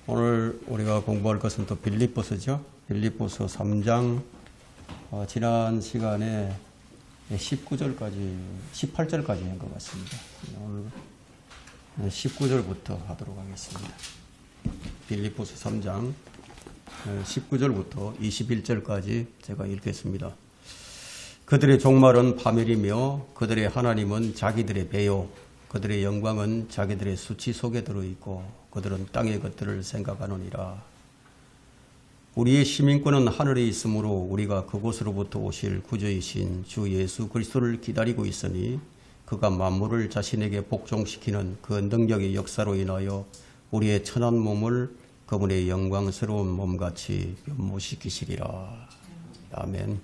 오늘 우리가 공부할 것은 또 빌립보서죠. 빌립보서 3장 지난 시간에 19절까지 18절까지 한 것 같습니다. 오늘 19절부터 하도록 하겠습니다. 빌립보서 3장 19절부터 21절까지 제가 읽겠습니다. 그들의 종말은 파멸이며 그들의 하나님은 자기들의 배요 그들의 영광은 자기들의 수치 속에 들어있고 그들은 땅의 것들을 생각하느니라. 우리의 시민권은 하늘에 있으므로 우리가 그곳으로부터 오실 구주이신 주 예수 그리스도를 기다리고 있으니 그가 만물을 자신에게 복종시키는 그 능력의 역사로 인하여 우리의 천한 몸을 그분의 영광스러운 몸같이 변모시키시리라. 아멘.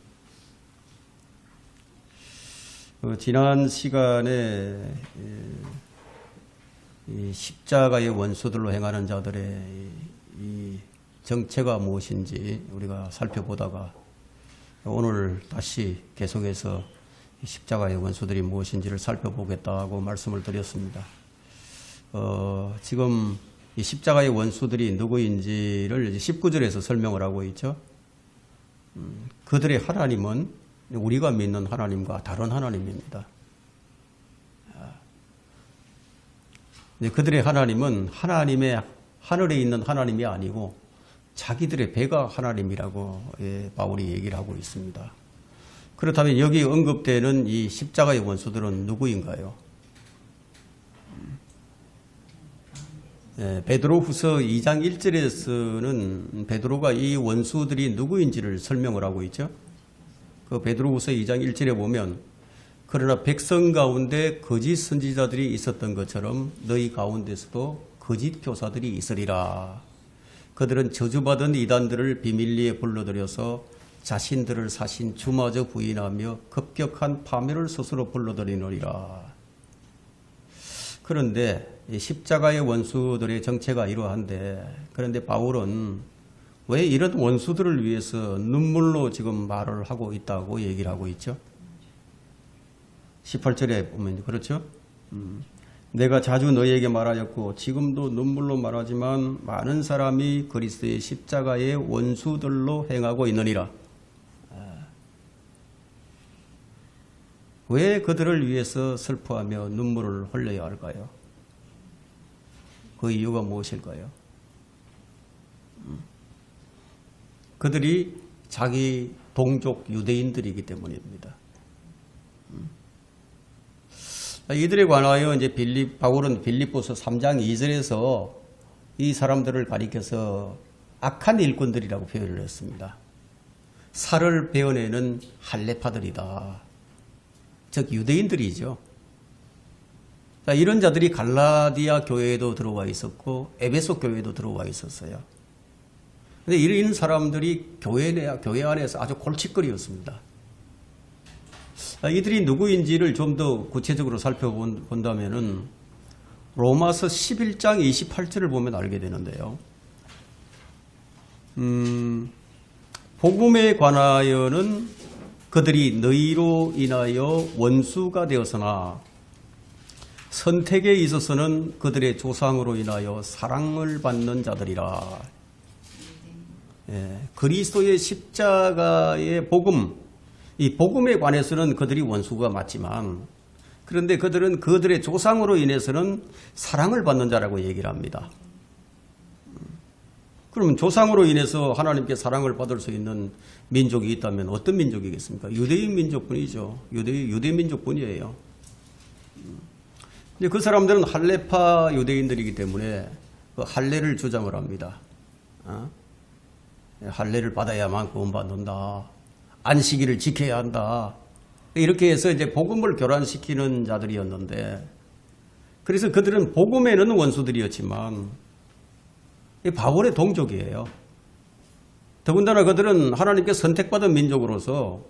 지난 시간에 이 십자가의 원수들로 행하는 자들의 이 정체가 무엇인지 우리가 살펴보다가 오늘 다시 계속해서 십자가의 원수들이 무엇인지를 살펴보겠다고 말씀을 드렸습니다. 지금 이 십자가의 원수들이 누구인지를 19절에서 설명을 하고 있죠. 그들의 하나님은 우리가 믿는 하나님과 다른 하나님입니다. 그들의 하나님은 하나님의 하늘에 있는 하나님이 아니고 자기들의 배가 하나님이라고 바울이 얘기를 하고 있습니다. 그렇다면 여기 언급되는 이 십자가의 원수들은 누구인가요? 베드로후서 2장 1절에서는 베드로가 이 원수들이 누구인지를 설명을 하고 있죠. 그 베드로후서 2장 1절에 보면 그러나 백성 가운데 거짓 선지자들이 있었던 것처럼 너희 가운데서도 거짓 교사들이 있으리라. 그들은 저주받은 이단들을 비밀리에 불러들여서 자신들을 사신 주마저 부인하며 급격한 파멸을 스스로 불러들이느니라. 그런데 십자가의 원수들의 정체가 이러한데 그런데 바울은 왜 이런 원수들을 위해서 눈물로 지금 말을 하고 있다고 얘기를 하고 있죠? 18절에 보면 그렇죠? 내가 자주 너희에게 말하였고 지금도 눈물로 말하지만 많은 사람이 그리스도의 십자가의 원수들로 행하고 있느니라. 왜 그들을 위해서 슬퍼하며 눈물을 흘려야 할까요? 그 이유가 무엇일까요? 그들이 자기 동족 유대인들이기 때문입니다. 이들에 관하여 이제 바울은 빌립보서 3장 2절에서 이 사람들을 가리켜서 악한 일꾼들이라고 표현을 했습니다. 살을 베어내는 할례파들이다. 즉 유대인들이죠. 이런 자들이 갈라디아 교회에도 들어와 있었고 에베소 교회에도 들어와 있었어요. 그런데 이런 사람들이 교회 안에서 아주 골칫거리였습니다. 이들이 누구인지를 좀 더 구체적으로 살펴본다면은 로마서 11장 28절을 보면 알게 되는데요. 복음에 관하여는 그들이 너희로 인하여 원수가 되었으나 선택에 있어서는 그들의 조상으로 인하여 사랑을 받는 자들이라. 그리스도의 십자가의 복음, 이 복음에 관해서는 그들이 원수가 맞지만 그런데 그들은 그들의 조상으로 인해서는 사랑을 받는 자라고 얘기를 합니다. 그러면 조상으로 인해서 하나님께 사랑을 받을 수 있는 민족이 있다면 어떤 민족이겠습니까? 유대인 민족뿐이죠. 유대 민족뿐이에요. 근데 그 사람들은 할례파 유대인들이기 때문에 그 할례를 주장을 합니다. 할례를 받아야만 구원받는다. 안식일을 지켜야 한다. 이렇게 해서 이제 복음을 교란시키는 자들이었는데 그래서 그들은 복음에는 원수들이었지만 바울의 동족이에요. 더군다나 그들은 하나님께 선택받은 민족으로서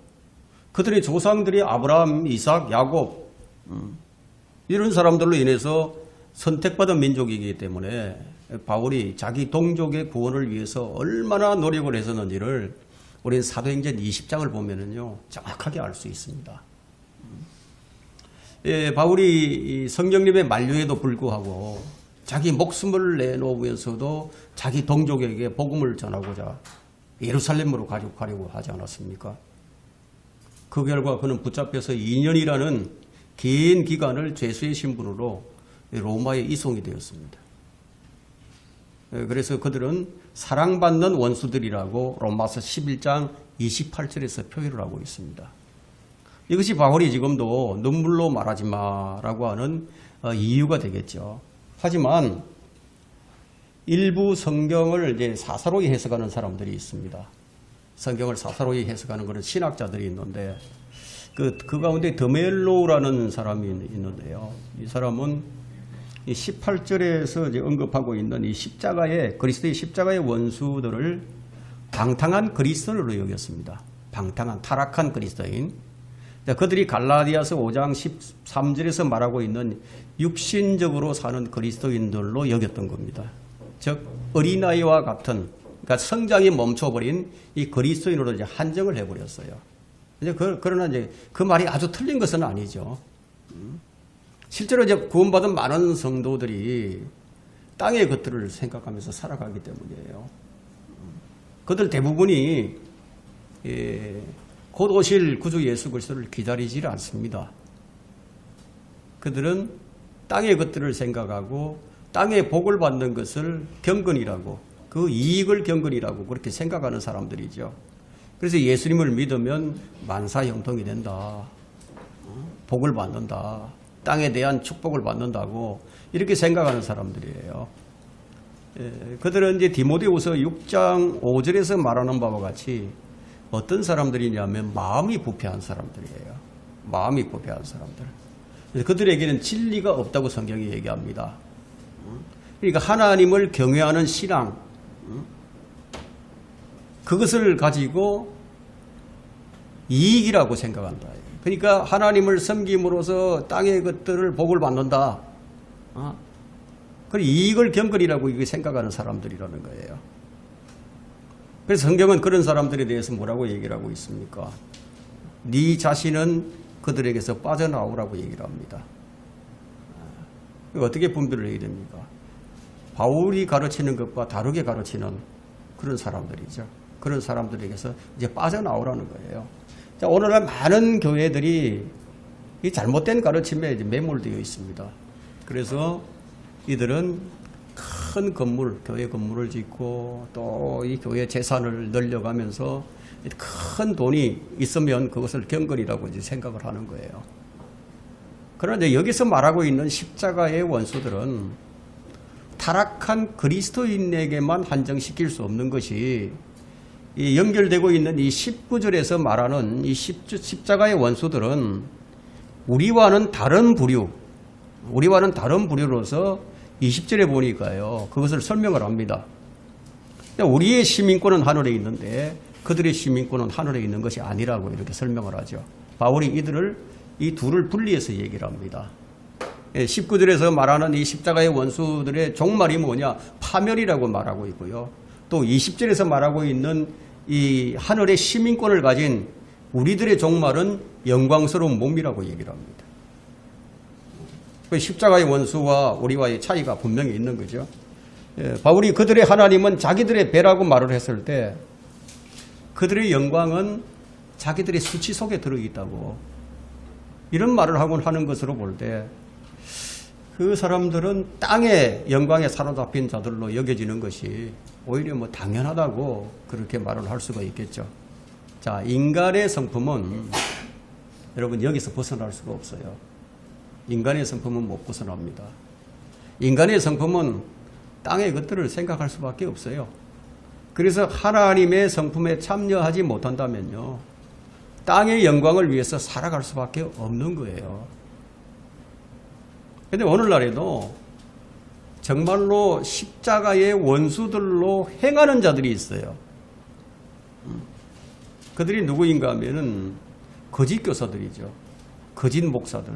그들의 조상들이 아브라함, 이삭, 야곱 이런 사람들로 인해서 선택받은 민족이기 때문에 바울이 자기 동족의 구원을 위해서 얼마나 노력을 했었는지를 우리는 사도행전 20장을 보면은요 정확하게 알 수 있습니다. 바울이 성령님의 만류에도 불구하고 자기 목숨을 내놓으면서도 자기 동족에게 복음을 전하고자 예루살렘으로 가려고 하지 않았습니까? 그 결과 그는 붙잡혀서 2년이라는 긴 기간을 죄수의 신분으로 로마에 이송이 되었습니다. 그래서 그들은 사랑받는 원수들이라고 로마서 11장 28절에서 표현을 하고 있습니다. 이것이 바울이 지금도 눈물로 말하지 마라고 하는 이유가 되겠죠. 하지만 일부 성경을 이제 사사로이 해석하는 사람들이 있습니다. 성경을 사사로이 해석하는 그런 신학자들이 있는데 그 가운데 더멜로라는 사람이 있는데요. 이 사람은 이 18절에서 이제 언급하고 있는 이 십자가의 그리스도의 십자가의 원수들을 방탕한 그리스도인으로 여겼습니다. 방탕한 타락한 그리스도인. 그들이 갈라디아서 5장 13절에서 말하고 있는 육신적으로 사는 그리스도인들로 여겼던 겁니다. 즉 어린아이와 같은 그러니까 성장이 멈춰버린 이 그리스도인으로 이제 한정을 해버렸어요. 그러나 이제 그 말이 아주 틀린 것은 아니죠. 실제로 이제 구원받은 많은 성도들이 땅의 것들을 생각하면서 살아가기 때문이에요. 그들 대부분이 곧 오실 구주 예수 그리스도를 기다리지 않습니다. 그들은 땅의 것들을 생각하고 땅의 복을 받는 것을 경건이라고 그 이익을 경건이라고 그렇게 생각하는 사람들이죠. 그래서 예수님을 믿으면 만사형통이 된다. 복을 받는다. 땅에 대한 축복을 받는다고 이렇게 생각하는 사람들이에요. 그들은 이제 디모데후서 6장 5절에서 말하는 바와 같이 어떤 사람들이냐면 마음이 부패한 사람들이에요. 마음이 부패한 사람들. 그들에게는 진리가 없다고 성경이 얘기합니다. 그러니까 하나님을 경외하는 신앙, 그것을 가지고 이익이라고 생각한다. 그러니까 하나님을 섬김으로써 땅의 것들을 복을 받는다. 그리고 이익을 경건이라고 생각하는 사람들이라는 거예요. 그래서 성경은 그런 사람들에 대해서 뭐라고 얘기를 하고 있습니까? 네 자신은 그들에게서 빠져나오라고 얘기를 합니다. 어떻게 분별을 해야 됩니까? 바울이 가르치는 것과 다르게 가르치는 그런 사람들이죠. 그런 사람들에게서 이제 빠져나오라는 거예요. 자, 오늘날 많은 교회들이 이 잘못된 가르침에 이제 매몰되어 있습니다. 그래서 이들은 큰 건물, 교회 건물을 짓고 또 이 교회 재산을 늘려가면서 큰 돈이 있으면 그것을 경건이라고 이제 생각을 하는 거예요. 그런데 여기서 말하고 있는 십자가의 원수들은 타락한 그리스도인에게만 한정시킬 수 없는 것이 이 연결되고 있는 이 19절에서 말하는 이 십자가의 원수들은 우리와는 다른 부류로서 20절에 보니까요, 그것을 설명을 합니다. 우리의 시민권은 하늘에 있는데 그들의 시민권은 하늘에 있는 것이 아니라고 이렇게 설명을 하죠. 바울이 이 둘을 분리해서 얘기를 합니다. 19절에서 말하는 이 십자가의 원수들의 종말이 뭐냐? 파멸이라고 말하고 있고요. 또 20절에서 말하고 있는 이 하늘의 시민권을 가진 우리들의 종말은 영광스러운 몸이라고 얘기를 합니다. 십자가의 원수와 우리와의 차이가 분명히 있는 거죠. 바울이 그들의 하나님은 자기들의 배라고 말을 했을 때 그들의 영광은 자기들의 수치 속에 들어있다고 이런 말을 하는 것으로 볼 때 그 사람들은 땅의 영광에 사로잡힌 자들로 여겨지는 것이 오히려 뭐 당연하다고 그렇게 말을 할 수가 있겠죠. 자, 인간의 성품은 여러분 여기서 벗어날 수가 없어요. 인간의 성품은 못 벗어납니다. 인간의 성품은 땅의 것들을 생각할 수밖에 없어요. 그래서 하나님의 성품에 참여하지 못한다면요, 땅의 영광을 위해서 살아갈 수밖에 없는 거예요. 그런데 오늘날에도 정말로 십자가의 원수들로 행하는 자들이 있어요. 그들이 누구인가 하면은 거짓 교사들이죠. 거짓 목사들,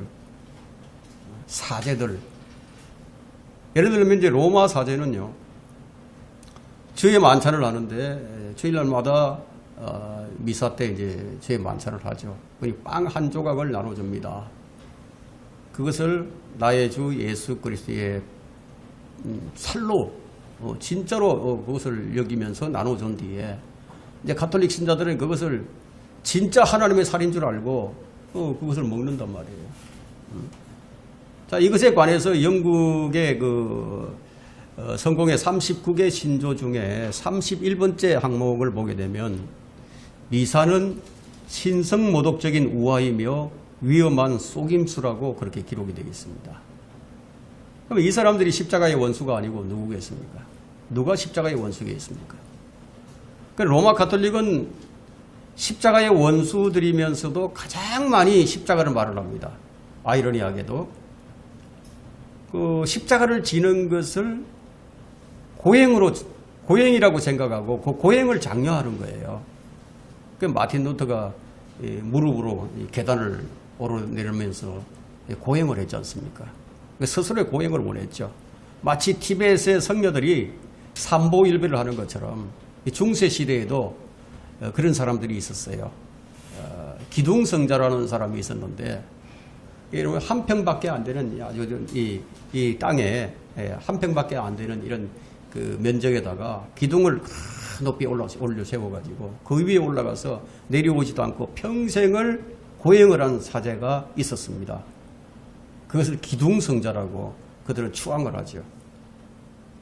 사제들. 예를 들면 이제 로마 사제는요, 주의 만찬을 하는데 주일날마다 미사 때 이제 주의 만찬을 하죠. 빵 한 조각을 나눠줍니다. 그것을 나의 주 예수 그리스도의 살로 진짜로 그것을 여기면서 나눠준 뒤에 이제 가톨릭 신자들은 그것을 진짜 하나님의 살인 줄 알고 그것을 먹는단 말이에요. 자, 이것에 관해서 영국의 성공의 39개 신조 중에 31번째 항목을 보게 되면 미사는 신성모독적인 우화이며 위험한 속임수라고 그렇게 기록이 되어 있습니다. 그럼 이 사람들이 십자가의 원수가 아니고 누구겠습니까? 누가 십자가의 원수겠습니까? 로마 가톨릭은 십자가의 원수들이면서도 가장 많이 십자가를 말을 합니다. 아이러니하게도 십자가를 지는 것을 고행이라고 생각하고 그 고행을 장려하는 거예요. 마틴 루터가 무릎으로 계단을 오르내리면서 고행을 했지 않습니까? 스스로의 고행을 원했죠. 마치 티베트의 성녀들이 삼보일배를 하는 것처럼 중세 시대에도 그런 사람들이 있었어요. 기둥성자라는 사람이 있었는데 한 평밖에 안 되는 이 땅에 한 평밖에 안 되는 이런 그 면적에다가 기둥을 높이 올려 세워가지고 그 위에 올라가서 내려오지도 않고 평생을 고행을 한 사제가 있었습니다. 그것을 기둥성자라고 그들은 추앙을 하죠.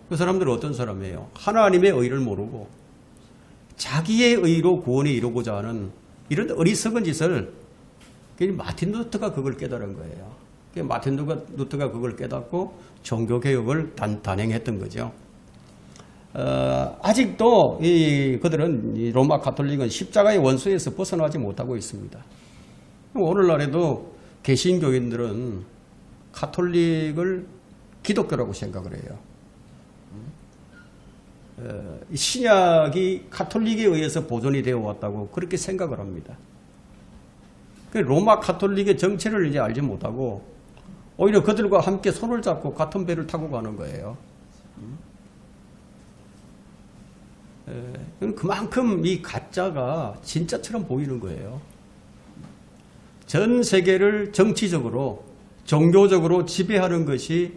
그 사람들은 어떤 사람이에요? 하나님의 의를 모르고 자기의 의로 구원에 이루고자 하는 이런 어리석은 짓을 마틴 루터가 그걸 깨달은 거예요. 마틴 루터가 그걸 깨닫고 종교개혁을 단행했던 거죠. 아직도 그들은 로마 가톨릭은 십자가의 원수에서 벗어나지 못하고 있습니다. 오늘날에도 개신교인들은 가톨릭을 기독교라고 생각을 해요. 신약이 가톨릭에 의해서 보존이 되어 왔다고 그렇게 생각을 합니다. 로마 가톨릭의 정체를 이제 알지 못하고 오히려 그들과 함께 손을 잡고 같은 배를 타고 가는 거예요. 그만큼 이 가짜가 진짜처럼 보이는 거예요. 전 세계를 정치적으로 종교적으로 지배하는 것이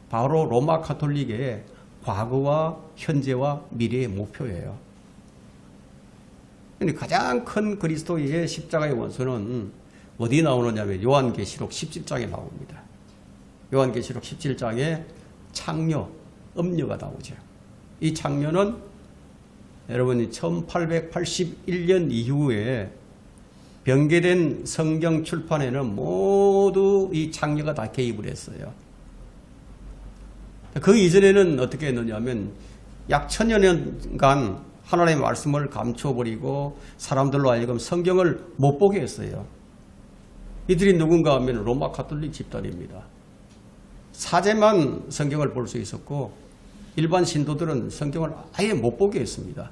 바로 로마 가톨릭의 과거와 현재와 미래의 목표예요. 근데 가장 큰 그리스도의 십자가의 원수는 어디 나오느냐면 요한계시록 17장에 나옵니다. 요한계시록 17장에 창녀, 음녀가 나오죠. 이 창녀는 여러분이 1881년 이후에 변개된 성경 출판에는 모두 이 창녀가 다 개입을 했어요. 그 이전에는 어떻게 했느냐면 약 1000여 년간 하나님의 말씀을 감춰버리고 사람들로 하여금 성경을 못 보게 했어요. 이들이 누군가 하면 로마 가톨릭 집단입니다. 사제만 성경을 볼 수 있었고 일반 신도들은 성경을 아예 못 보게 했습니다.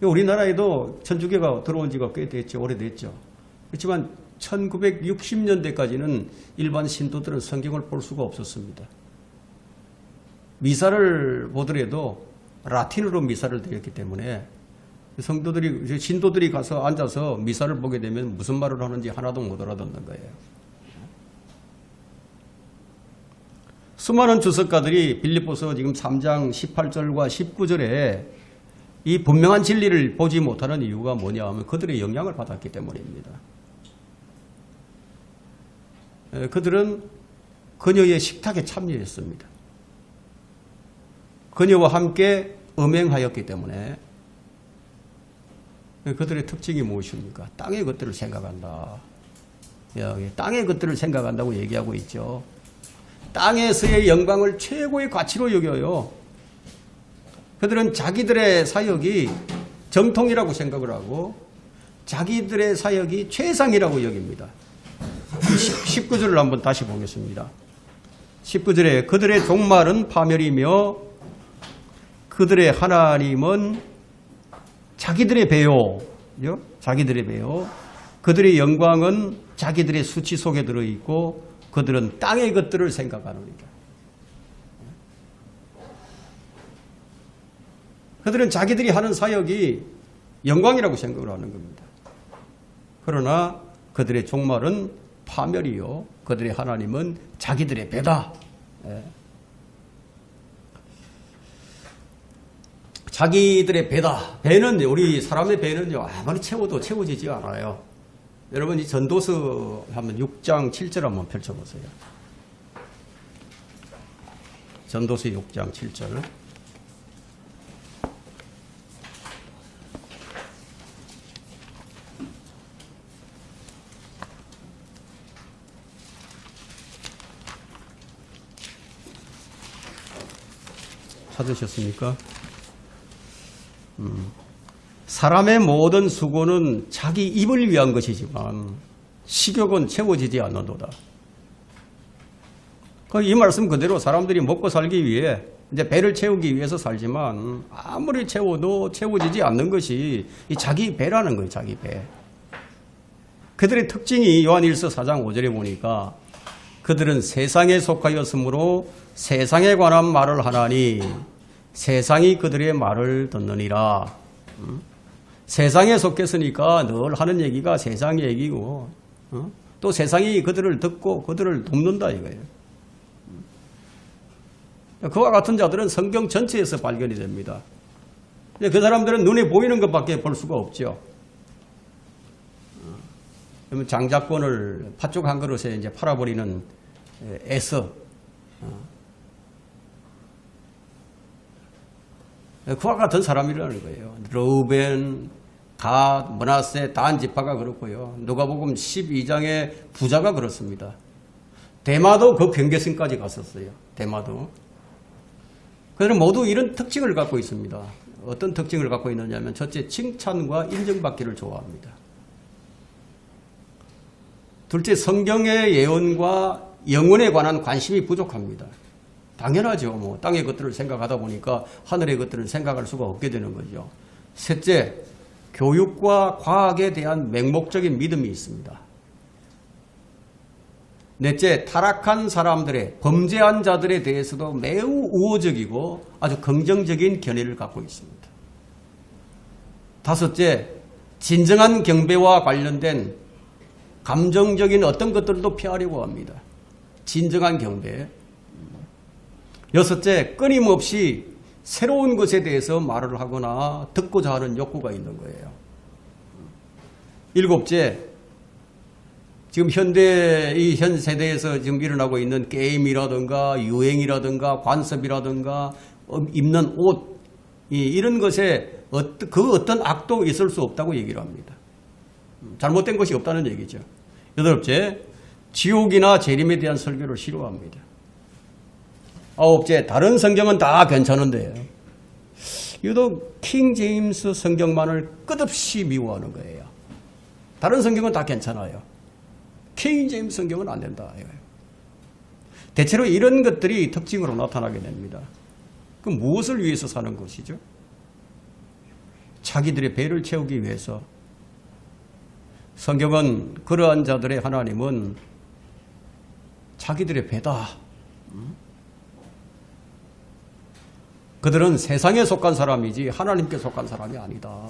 우리나라에도 천주교가 들어온 지가 꽤 됐죠. 오래됐죠. 그렇지만 1960년대까지는 일반 신도들은 성경을 볼 수가 없었습니다. 미사를 보더라도 라틴어로 미사를 드렸기 때문에 신도들이 가서 앉아서 미사를 보게 되면 무슨 말을 하는지 하나도 못 알아듣는 거예요. 수많은 주석가들이 빌립보서 지금 3장 18절과 19절에 이 분명한 진리를 보지 못하는 이유가 뭐냐 하면 그들의 영향을 받았기 때문입니다. 그들은 그녀의 식탁에 참여했습니다. 그녀와 함께 음행하였기 때문에. 그들의 특징이 무엇입니까? 땅의 것들을 생각한다. 땅의 것들을 생각한다고 얘기하고 있죠. 땅에서의 영광을 최고의 가치로 여겨요. 그들은 자기들의 사역이 정통이라고 생각을 하고 자기들의 사역이 최상이라고 여깁니다. 19절을 한번 다시 보겠습니다. 19절에 그들의 종말은 파멸이며 그들의 하나님은 자기들의 배요. 자기들의 배요. 그들의 영광은 자기들의 수치 속에 들어있고 그들은 땅의 것들을 생각하느니라. 그들은 자기들이 하는 사역이 영광이라고 생각을 하는 겁니다. 그러나 그들의 종말은 파멸이요. 그들의 하나님은 자기들의 배다. 자기들의 배다. 배는 우리 사람의 배는요 아무리 채워도 채워지지 않아요. 여러분 이 전도서 한번 6장 7절 한번 펼쳐보세요. 전도서 6장 7절. 찾으셨습니까? 사람의 모든 수고는 자기 입을 위한 것이지만 식욕은 채워지지 않는도다. 이 말씀 그대로 사람들이 먹고 살기 위해 이제 배를 채우기 위해서 살지만 아무리 채워도 채워지지 않는 것이 이 자기 배라는 거예요. 자기 배. 그들의 특징이 요한일서 4장 5절에 보니까 그들은 세상에 속하였으므로 세상에 관한 말을 하나니 세상이 그들의 말을 듣느니라. 세상에 속했으니까 늘 하는 얘기가 세상 얘기고 또 세상이 그들을 듣고 그들을 돕는다 이거예요. 그와 같은 자들은 성경 전체에서 발견이 됩니다. 그 사람들은 눈에 보이는 것밖에 볼 수가 없죠. 그러면 장자권을 팥죽 한 그릇에 이제 팔아버리는 에서 그와 같은 사람이라는 거예요. 르우벤, 갓, 므낫세, 단 지파가 그렇고요. 누가복음 12장의 부자가 그렇습니다. 대마도 그 경계선까지 갔었어요. 대마도. 그들은 모두 이런 특징을 갖고 있습니다. 어떤 특징을 갖고 있느냐면 첫째, 칭찬과 인정받기를 좋아합니다. 둘째, 성경의 예언과 영혼에 관한 관심이 부족합니다. 당연하죠. 뭐 땅의 것들을 생각하다 보니까 하늘의 것들을 생각할 수가 없게 되는 거죠. 셋째, 교육과 과학에 대한 맹목적인 믿음이 있습니다. 넷째, 타락한 사람들의 범죄한 자들에 대해서도 매우 우호적이고 아주 긍정적인 견해를 갖고 있습니다. 다섯째, 진정한 경배와 관련된 감정적인 어떤 것들도 피하려고 합니다. 진정한 경배. 여섯째, 끊임없이 새로운 것에 대해서 말을 하거나 듣고자 하는 욕구가 있는 거예요. 일곱째, 지금 현 세대에서 지금 일어나고 있는 게임이라든가 유행이라든가 관습이라든가 입는 옷, 이런 것에 그 어떤 악도 있을 수 없다고 얘기를 합니다. 잘못된 것이 없다는 얘기죠. 여덟째, 지옥이나 재림에 대한 설교를 싫어합니다. 아홉째, 다른 성경은 다 괜찮은데 유독 킹 제임스 성경만을 끝없이 미워하는 거예요. 다른 성경은 다 괜찮아요. 킹 제임스 성경은 안 된다. 대체로 이런 것들이 특징으로 나타나게 됩니다. 그럼 무엇을 위해서 사는 것이죠? 자기들의 배를 채우기 위해서. 성경은 그러한 자들의 하나님은 자기들의 배다. 그들은 세상에 속한 사람이지 하나님께 속한 사람이 아니다.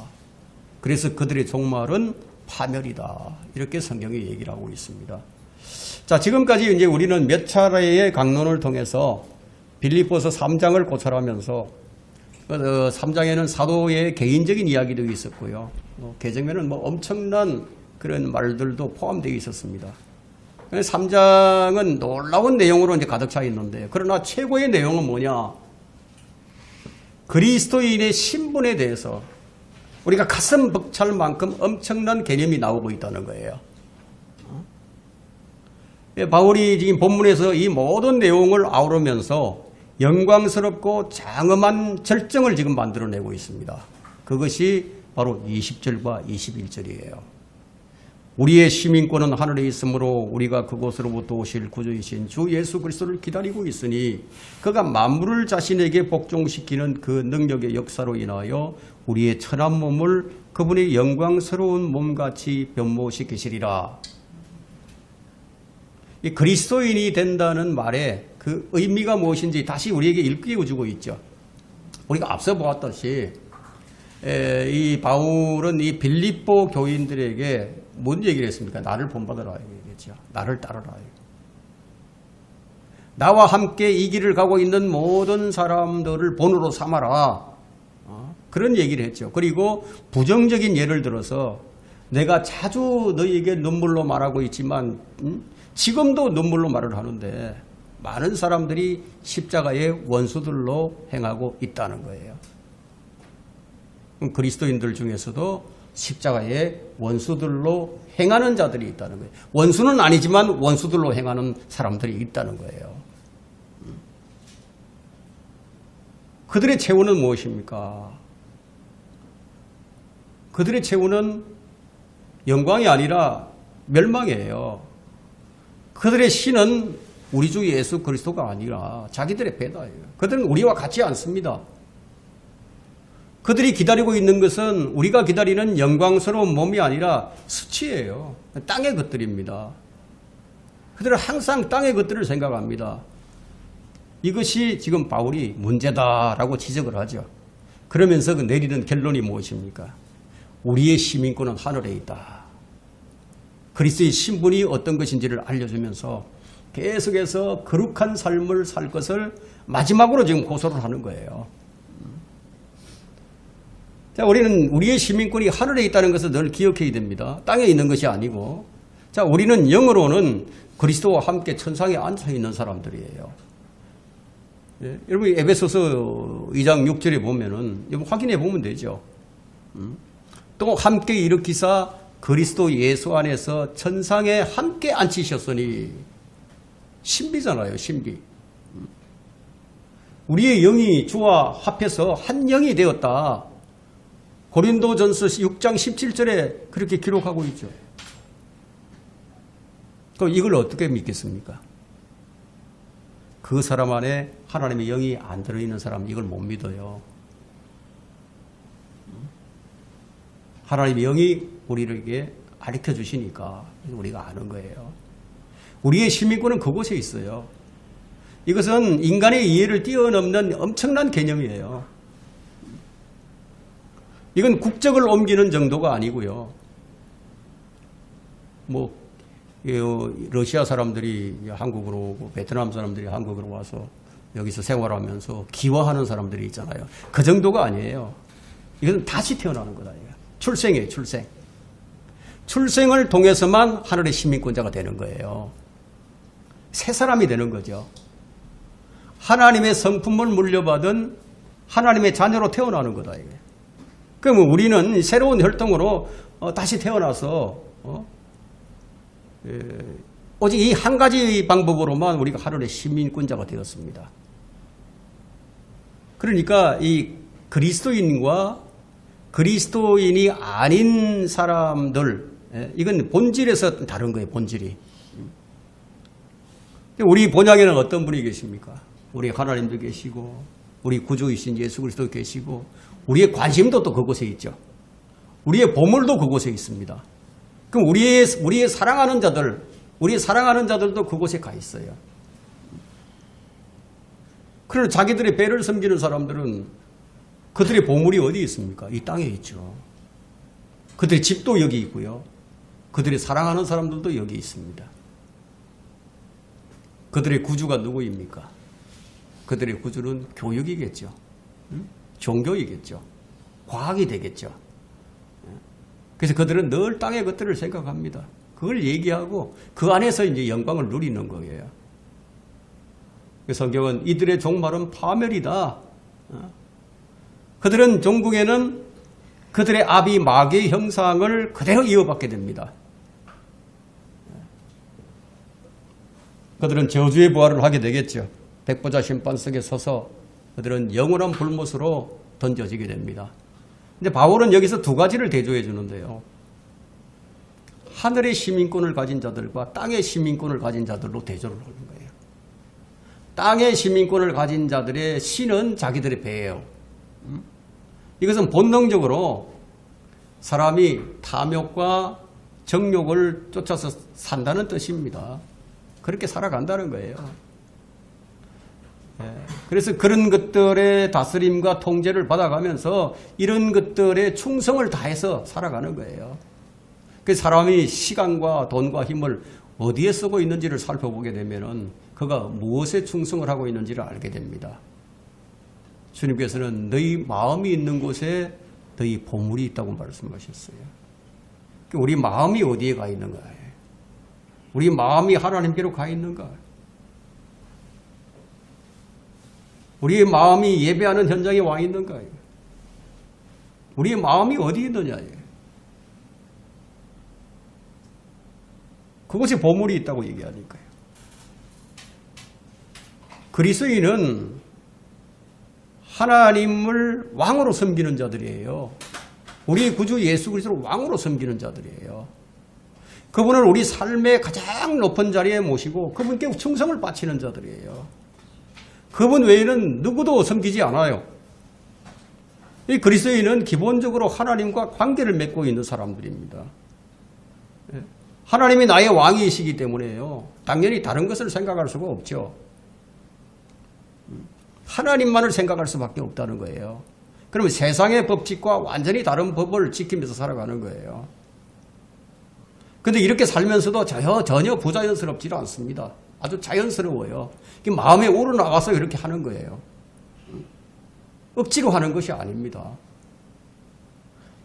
그래서 그들의 종말은 파멸이다. 이렇게 성경이 얘기를 하고 있습니다. 자, 지금까지 이제 우리는 몇 차례의 강론을 통해서 빌립보서 3장을 고찰하면서 3장에는 사도의 개인적인 이야기도 있었고요. 개정에는 엄청난 그런 말들도 포함되어 있었습니다. 3장은 놀라운 내용으로 이제 가득 차 있는데, 그러나 최고의 내용은 뭐냐? 그리스도인의 신분에 대해서 우리가 가슴 벅찰 만큼 엄청난 개념이 나오고 있다는 거예요. 바울이 지금 본문에서 이 모든 내용을 아우르면서 영광스럽고 장엄한 절정을 지금 만들어내고 있습니다. 그것이 바로 20절과 21절이에요. 우리의 시민권은 하늘에 있으므로 우리가 그곳으로부터 오실 구주이신 주 예수 그리스도를 기다리고 있으니 그가 만물을 자신에게 복종시키는 그 능력의 역사로 인하여 우리의 천한 몸을 그분의 영광스러운 몸같이 변모시키시리라. 이 그리스도인이 된다는 말에 그 의미가 무엇인지 다시 우리에게 일깨워주고 있죠. 우리가 앞서 보았듯이 이 바울은 이 빌립보 교인들에게 뭔 얘기를 했습니까? 나를 본받으라 얘기했죠. 나를 따르라. 나와 함께 이 길을 가고 있는 모든 사람들을 본으로 삼아라. 그런 얘기를 했죠. 그리고 부정적인 예를 들어서 내가 자주 너희에게 눈물로 말하고 있지만 지금도 눈물로 말을 하는데 많은 사람들이 십자가의 원수들로 행하고 있다는 거예요. 그리스도인들 중에서도 십자가의 원수들로 행하는 자들이 있다는 거예요. 원수는 아니지만 원수들로 행하는 사람들이 있다는 거예요. 그들의 최후는 무엇입니까? 그들의 최후는 영광이 아니라 멸망이에요. 그들의 신은 우리 주 예수 그리스도가 아니라 자기들의 배다예요. 그들은 우리와 같지 않습니다. 그들이 기다리고 있는 것은 우리가 기다리는 영광스러운 몸이 아니라 수치예요. 땅의 것들입니다. 그들은 항상 땅의 것들을 생각합니다. 이것이 지금 바울이 문제다라고 지적을 하죠. 그러면서 그 내리는 결론이 무엇입니까? 우리의 시민권은 하늘에 있다. 그리스도의 신분이 어떤 것인지를 알려주면서 계속해서 거룩한 삶을 살 것을 마지막으로 지금 고소를 하는 거예요. 자, 우리는 우리의 시민권이 하늘에 있다는 것을 늘 기억해야 됩니다. 땅에 있는 것이 아니고. 자, 우리는 영으로는 그리스도와 함께 천상에 앉아 있는 사람들이에요. 예, 여러분 에베소서 2장 6절에 보면은 여러분 확인해 보면 되죠. 또 함께 일으키사 그리스도 예수 안에서 천상에 함께 앉히셨으니 신비잖아요. 신비. 우리의 영이 주와 합해서 한 영이 되었다. 고린도전서 6장 17절에 그렇게 기록하고 있죠. 그럼 이걸 어떻게 믿겠습니까? 그 사람 안에 하나님의 영이 안 들어있는 사람은 이걸 못 믿어요. 하나님의 영이 우리에게 가르쳐 주시니까 우리가 아는 거예요. 우리의 시민권은 그곳에 있어요. 이것은 인간의 이해를 뛰어넘는 엄청난 개념이에요. 이건 국적을 옮기는 정도가 아니고요. 러시아 사람들이 한국으로 오고 베트남 사람들이 한국으로 와서 여기서 생활하면서 기화하는 사람들이 있잖아요. 그 정도가 아니에요. 이건 다시 태어나는 거다. 출생이에요. 출생. 출생을 통해서만 하늘의 시민권자가 되는 거예요. 새 사람이 되는 거죠. 하나님의 성품을 물려받은 하나님의 자녀로 태어나는 거다. 이게. 그러면 우리는 새로운 혈통으로 다시 태어나서 오직 이 한 가지 방법으로만 우리가 하늘의 시민권자가 되었습니다. 그러니까 이 그리스도인과 그리스도인이 아닌 사람들, 이건 본질에서 다른 거예요. 본질이. 우리 본향에는 어떤 분이 계십니까? 우리 하나님도 계시고 우리 구주이신 예수 그리스도 계시고 우리의 관심도 또 그곳에 있죠. 우리의 보물도 그곳에 있습니다. 그럼 우리의 사랑하는 자들도 그곳에 가 있어요. 그러나 자기들의 배를 섬기는 사람들은 그들의 보물이 어디 있습니까? 이 땅에 있죠. 그들의 집도 여기 있고요. 그들의 사랑하는 사람들도 여기 있습니다. 그들의 구주가 누구입니까? 그들의 구주는 교육이겠죠. 종교이겠죠. 과학이 되겠죠. 그래서 그들은 늘 땅의 것들을 생각합니다. 그걸 얘기하고 그 안에서 이제 영광을 누리는 거예요. 성경은 이들의 종말은 파멸이다. 그들은 종국에는 그들의 아비 마귀의 형상을 그대로 이어받게 됩니다. 그들은 저주의 부활을 하게 되겠죠. 백보자 심판석에 서서 그들은 영원한 불못으로 던져지게 됩니다. 근데 바울은 여기서 두 가지를 대조해 주는데요. 하늘의 시민권을 가진 자들과 땅의 시민권을 가진 자들로 대조를 하는 거예요. 땅의 시민권을 가진 자들의 신은 자기들의 배예요. 이것은 본능적으로 사람이 탐욕과 정욕을 쫓아서 산다는 뜻입니다. 그렇게 살아간다는 거예요. 그래서 그런 것들의 다스림과 통제를 받아가면서 이런 것들에 충성을 다해서 살아가는 거예요. 그 사람이 시간과 돈과 힘을 어디에 쓰고 있는지를 살펴보게 되면은 그가 무엇에 충성을 하고 있는지를 알게 됩니다. 주님께서는 너희 마음이 있는 곳에 너희 보물이 있다고 말씀하셨어요. 우리 마음이 어디에 가 있는가? 우리 마음이 하나님께로 가 있는가? 우리의 마음이 예배하는 현장에 와 있는가? 우리의 마음이 어디 있느냐? 그곳에 보물이 있다고 얘기하니까요. 그리스도인은 하나님을 왕으로 섬기는 자들이에요. 우리 구주 예수 그리스도를 왕으로 섬기는 자들이에요. 그분을 우리 삶의 가장 높은 자리에 모시고 그분께 충성을 바치는 자들이에요. 그분 외에는 누구도 섬기지 않아요. 이 그리스도인은 기본적으로 하나님과 관계를 맺고 있는 사람들입니다. 하나님이 나의 왕이시기 때문에요. 당연히 다른 것을 생각할 수가 없죠. 하나님만을 생각할 수밖에 없다는 거예요. 그러면 세상의 법칙과 완전히 다른 법을 지키면서 살아가는 거예요. 그런데 이렇게 살면서도 전혀 부자연스럽지 않습니다. 아주 자연스러워요. 마음에 우러나와서 이렇게 하는 거예요. 억지로 하는 것이 아닙니다.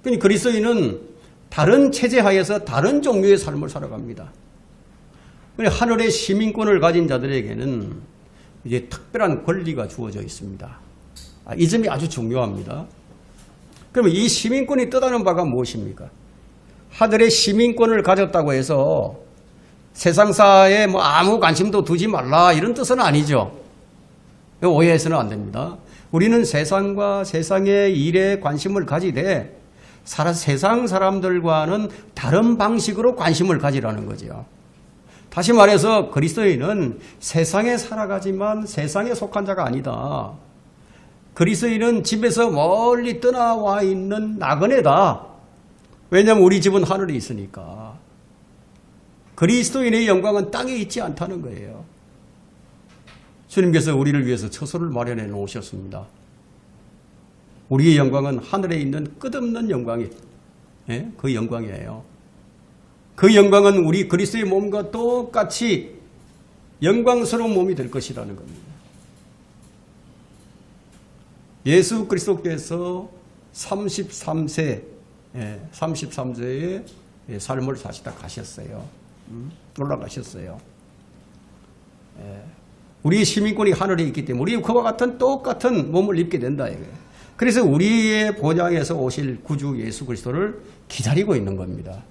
그러니까 그리스도인은 다른 체제 하에서 다른 종류의 삶을 살아갑니다. 하늘의 시민권을 가진 자들에게는 이제 특별한 권리가 주어져 있습니다. 이 점이 아주 중요합니다. 그러면 이 시민권이 뜻하는 바가 무엇입니까? 하늘의 시민권을 가졌다고 해서 세상사에 아무 관심도 두지 말라 이런 뜻은 아니죠. 오해해서는 안 됩니다. 우리는 세상과 세상의 일에 관심을 가지되 세상 사람들과는 다른 방식으로 관심을 가지라는 거죠. 다시 말해서 그리스도인은 세상에 살아가지만 세상에 속한 자가 아니다. 그리스도인은 집에서 멀리 떠나와 있는 나그네다. 왜냐하면 우리 집은 하늘에 있으니까. 그리스도인의 영광은 땅에 있지 않다는 거예요. 주님께서 우리를 위해서 처소를 마련해 놓으셨습니다. 우리의 영광은 하늘에 있는 끝없는 영광이, 그 영광이에요. 그 영광은 우리 그리스도의 몸과 똑같이 영광스러운 몸이 될 것이라는 겁니다. 예수 그리스도께서 33세의 삶을 사시다 가셨어요. 올라가셨어요. 우리의 시민권이 하늘에 있기 때문에 우리 그와 같은 똑같은 몸을 입게 된다. 그래서 우리의 본향에서 오실 구주 예수 그리스도를 기다리고 있는 겁니다.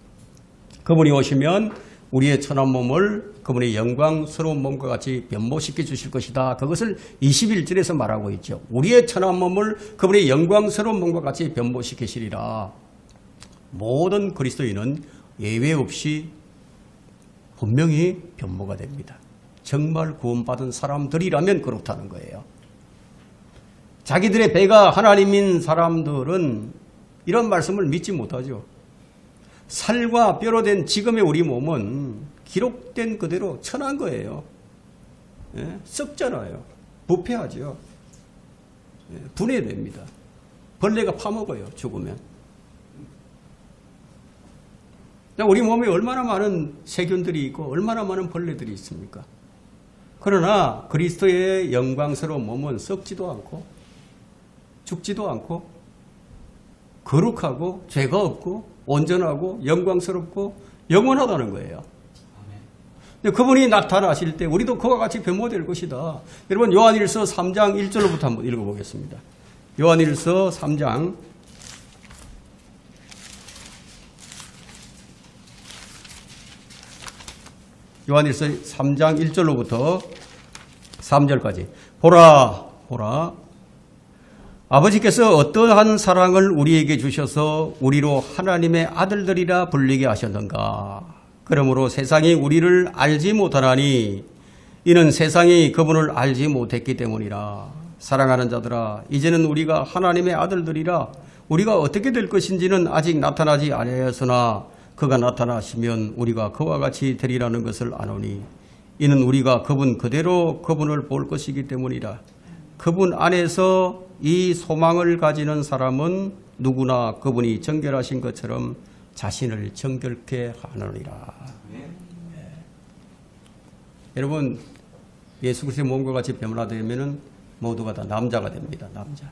그분이 오시면 우리의 천한 몸을 그분의 영광스러운 몸과 같이 변모시켜 주실 것이다. 그것을 21절에서 말하고 있죠. 우리의 천한 몸을 그분의 영광스러운 몸과 같이 변모시키시리라. 모든 그리스도인은 예외 없이 분명히 변모가 됩니다. 정말 구원받은 사람들이라면 그렇다는 거예요. 자기들의 배가 하나님인 사람들은 이런 말씀을 믿지 못하죠. 살과 뼈로 된 지금의 우리 몸은 기록된 그대로 천한 거예요. 썩잖아요. 부패하죠. 분해됩니다. 벌레가 파먹어요. 죽으면. 우리 몸에 얼마나 많은 세균들이 있고 얼마나 많은 벌레들이 있습니까? 그러나 그리스도의 영광스러운 몸은 썩지도 않고 죽지도 않고 거룩하고 죄가 없고 온전하고 영광스럽고 영원하다는 거예요. 그분이 나타나실 때 우리도 그와 같이 변모될 것이다. 여러분 요한일서 3장 1절로부터 한번 읽어보겠습니다. 요한일서 3장 1절로부터 3절까지 보라 아버지께서 어떠한 사랑을 우리에게 주셔서 우리로 하나님의 아들들이라 불리게 하셨는가. 그러므로 세상이 우리를 알지 못하나니 이는 세상이 그분을 알지 못했기 때문이라. 사랑하는 자들아 이제는 우리가 하나님의 아들들이라. 우리가 어떻게 될 것인지는 아직 나타나지 아니하였으나 그가 나타나시면 우리가 그와 같이 되리라는 것을 아노니 이는 우리가 그분 그대로 그분을 볼 것이기 때문이라. 그분 안에서 이 소망을 가지는 사람은 누구나 그분이 정결하신 것처럼 자신을 정결케 하느니라. 여러분 예수 그리스도의 몸과 같이 변화되면 모두가 다 남자가 됩니다. 남자.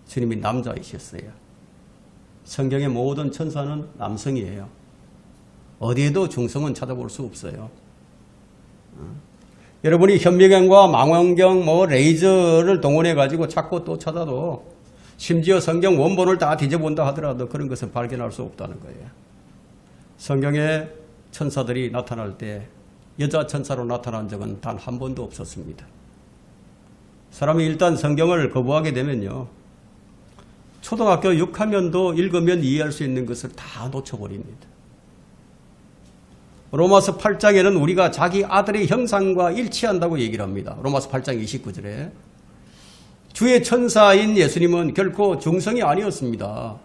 주님이 남자이셨어요. 성경의 모든 천사는 남성이에요. 어디에도 중성은 찾아볼 수 없어요. 여러분이 현미경과 망원경, 레이저를 동원해 가지고 찾고 또 찾아도 심지어 성경 원본을 다 뒤져본다 하더라도 그런 것은 발견할 수 없다는 거예요. 성경에 천사들이 나타날 때 여자 천사로 나타난 적은 단 한 번도 없었습니다. 사람이 일단 성경을 거부하게 되면요, 초등학교 6학년도 읽으면 이해할 수 있는 것을 다 놓쳐버립니다. 로마서 8장에는 우리가 자기 아들의 형상과 일치한다고 얘기를 합니다. 로마서 8장 29절에. 주의 천사인 예수님은 결코 중성이 아니었습니다.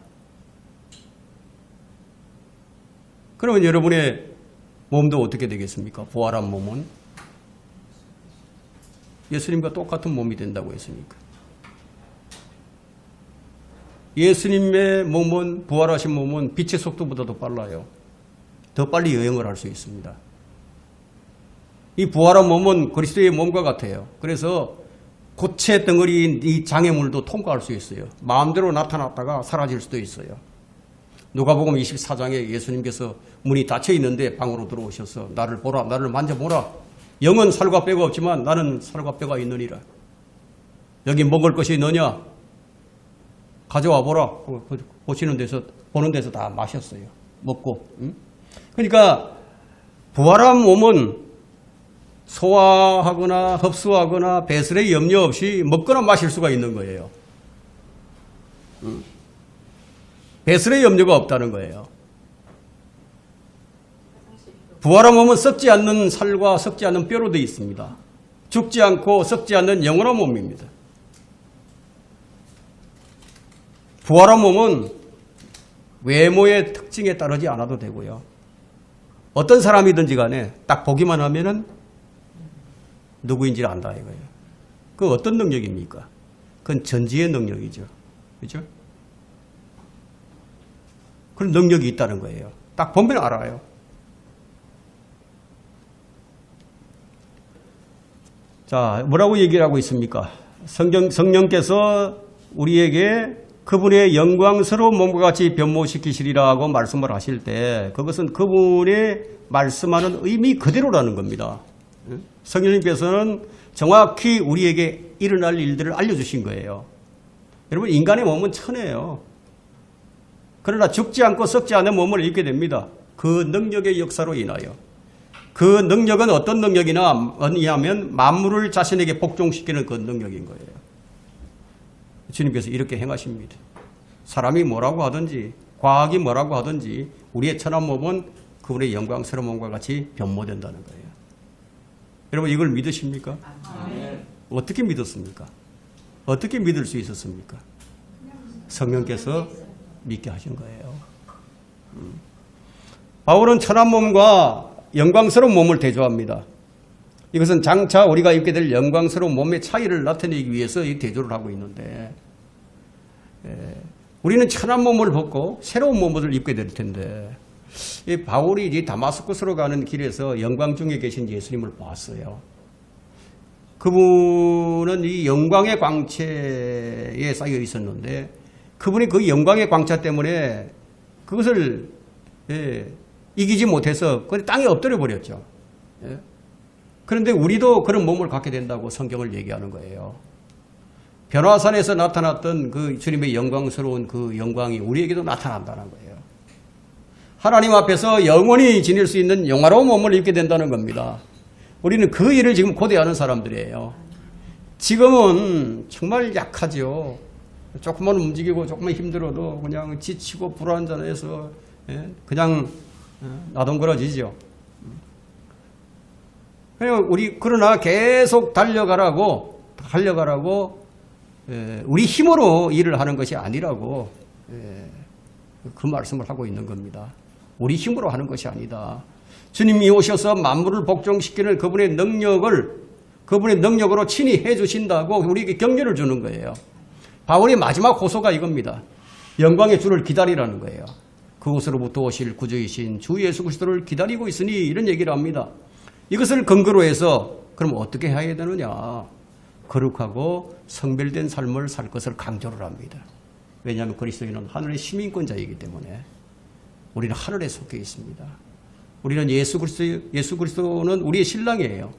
그러면 여러분의 몸도 어떻게 되겠습니까? 부활한 몸은 예수님과 똑같은 몸이 된다고 했으니까. 예수님의 몸은, 부활하신 몸은 빛의 속도보다도 빨라요. 더 빨리 여행을 할 수 있습니다. 이 부활한 몸은 그리스도의 몸과 같아요. 그래서 고체 덩어리인 이 장애물도 통과할 수 있어요. 마음대로 나타났다가 사라질 수도 있어요. 누가복음 24장에 예수님께서 문이 닫혀 있는데 방으로 들어오셔서 나를 보라, 나를 만져보라. 영은 살과 뼈가 없지만 나는 살과 뼈가 있느니라. 여기 먹을 것이 있느냐? 가져와 보라. 보시는 데서, 보는 데서 다 마셨어요. 먹고. 그러니까 부활한 몸은 소화하거나 흡수하거나 배설의 염려 없이 먹거나 마실 수가 있는 거예요. 배설의 염려가 없다는 거예요. 부활한 몸은 썩지 않는 살과 썩지 않는 뼈로 되어 있습니다. 죽지 않고 썩지 않는 영원한 몸입니다. 부활한 몸은 외모의 특징에 따르지 않아도 되고요. 어떤 사람이든지 간에 딱 보기만 하면은 누구인지를 안다 이거예요. 그 어떤 능력입니까? 그건 전지의 능력이죠. 그렇죠? 그런 능력이 있다는 거예요. 딱 보면 알아요. 자, 뭐라고 얘기를 하고 있습니까? 성령께서 우리에게 그분의 영광스러운 몸과 같이 변모시키시리라고 말씀을 하실 때 그것은 그분의 말씀하는 의미 그대로라는 겁니다. 성령님께서는 정확히 우리에게 일어날 일들을 알려주신 거예요. 여러분, 인간의 몸은 천해요. 그러나 죽지 않고 썩지 않은 몸을 입게 됩니다. 그 능력의 역사로 인하여. 그 능력은 어떤 능력이냐면 만물을 자신에게 복종시키는 그 능력인 거예요. 주님께서 이렇게 행하십니다. 사람이 뭐라고 하든지 과학이 뭐라고 하든지 우리의 천한 몸은 그분의 영광스러운 몸과 같이 변모된다는 거예요. 여러분, 이걸 믿으십니까? 어떻게 믿었습니까? 어떻게 믿을 수 있었습니까? 성령께서 믿게 하신 거예요. 바울은 천한 몸과 영광스러운 몸을 대조합니다. 이것은 장차 우리가 입게 될 영광스러운 몸의 차이를 나타내기 위해서 이 대조를 하고 있는데, 우리는 천한 몸을 벗고 새로운 몸을 입게 될 텐데, 이 바울이 이 다마스쿠스로 가는 길에서 영광 중에 계신 예수님을 보았어요. 그분은 이 영광의 광채에 쌓여 있었는데, 그분이 그 영광의 광채 때문에 그것을 이기지 못해서 땅에 엎드려 버렸죠. 그런데 우리도 그런 몸을 갖게 된다고 성경을 얘기하는 거예요. 변화산에서 나타났던 그 주님의 영광스러운 그 영광이 우리에게도 나타난다는 거예요. 하나님 앞에서 영원히 지낼 수 있는 영화로운 몸을 입게 된다는 겁니다. 우리는 그 일을 지금 고대하는 사람들이에요. 지금은 정말 약하죠. 조금만 움직이고 조금만 힘들어도 그냥 지치고 불안해서 그냥 나동거려지죠. 그러나 계속 달려가라고 우리 힘으로 일을 하는 것이 아니라고 그 말씀을 하고 있는 겁니다. 우리 힘으로 하는 것이 아니다. 주님이 오셔서 만물을 복종시키는 그분의 능력으로 친히 해주신다고 우리에게 격려를 주는 거예요. 바울의 마지막 호소가 이겁니다. 영광의 주를 기다리라는 거예요. 그곳으로부터 오실 구주이신 주 예수 그리스도를 기다리고 있으니 이런 얘기를 합니다. 이것을 근거로 해서 그럼 어떻게 해야 되느냐? 거룩하고 성별된 삶을 살 것을 강조를 합니다. 왜냐하면 그리스도인은 하늘의 시민권자이기 때문에 우리는 하늘에 속해 있습니다. 우리는 예수 그리스도는 우리의 신랑이에요.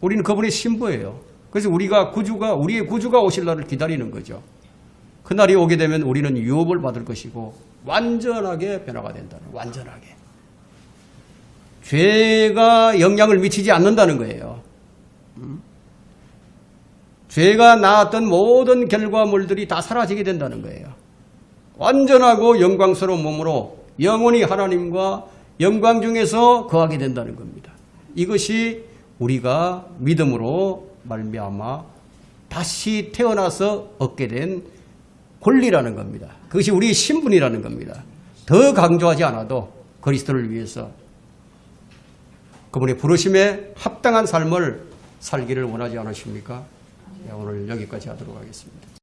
우리는 그분의 신부예요. 그래서 우리의 구주가 오실 날을 기다리는 거죠. 그날이 오게 되면 우리는 유업을 받을 것이고 완전하게 변화가 된다는, 완전하게. 죄가 영향을 미치지 않는다는 거예요. 죄가 낳았던 모든 결과물들이 다 사라지게 된다는 거예요. 완전하고 영광스러운 몸으로 영원히 하나님과 영광 중에서 거하게 된다는 겁니다. 이것이 우리가 믿음으로 말미암아 다시 태어나서 얻게 된 권리라는 겁니다. 그것이 우리의 신분이라는 겁니다. 더 강조하지 않아도 그리스도를 위해서 그분의 부르심에 합당한 삶을 살기를 원하지 않으십니까? 오늘 여기까지 하도록 하겠습니다.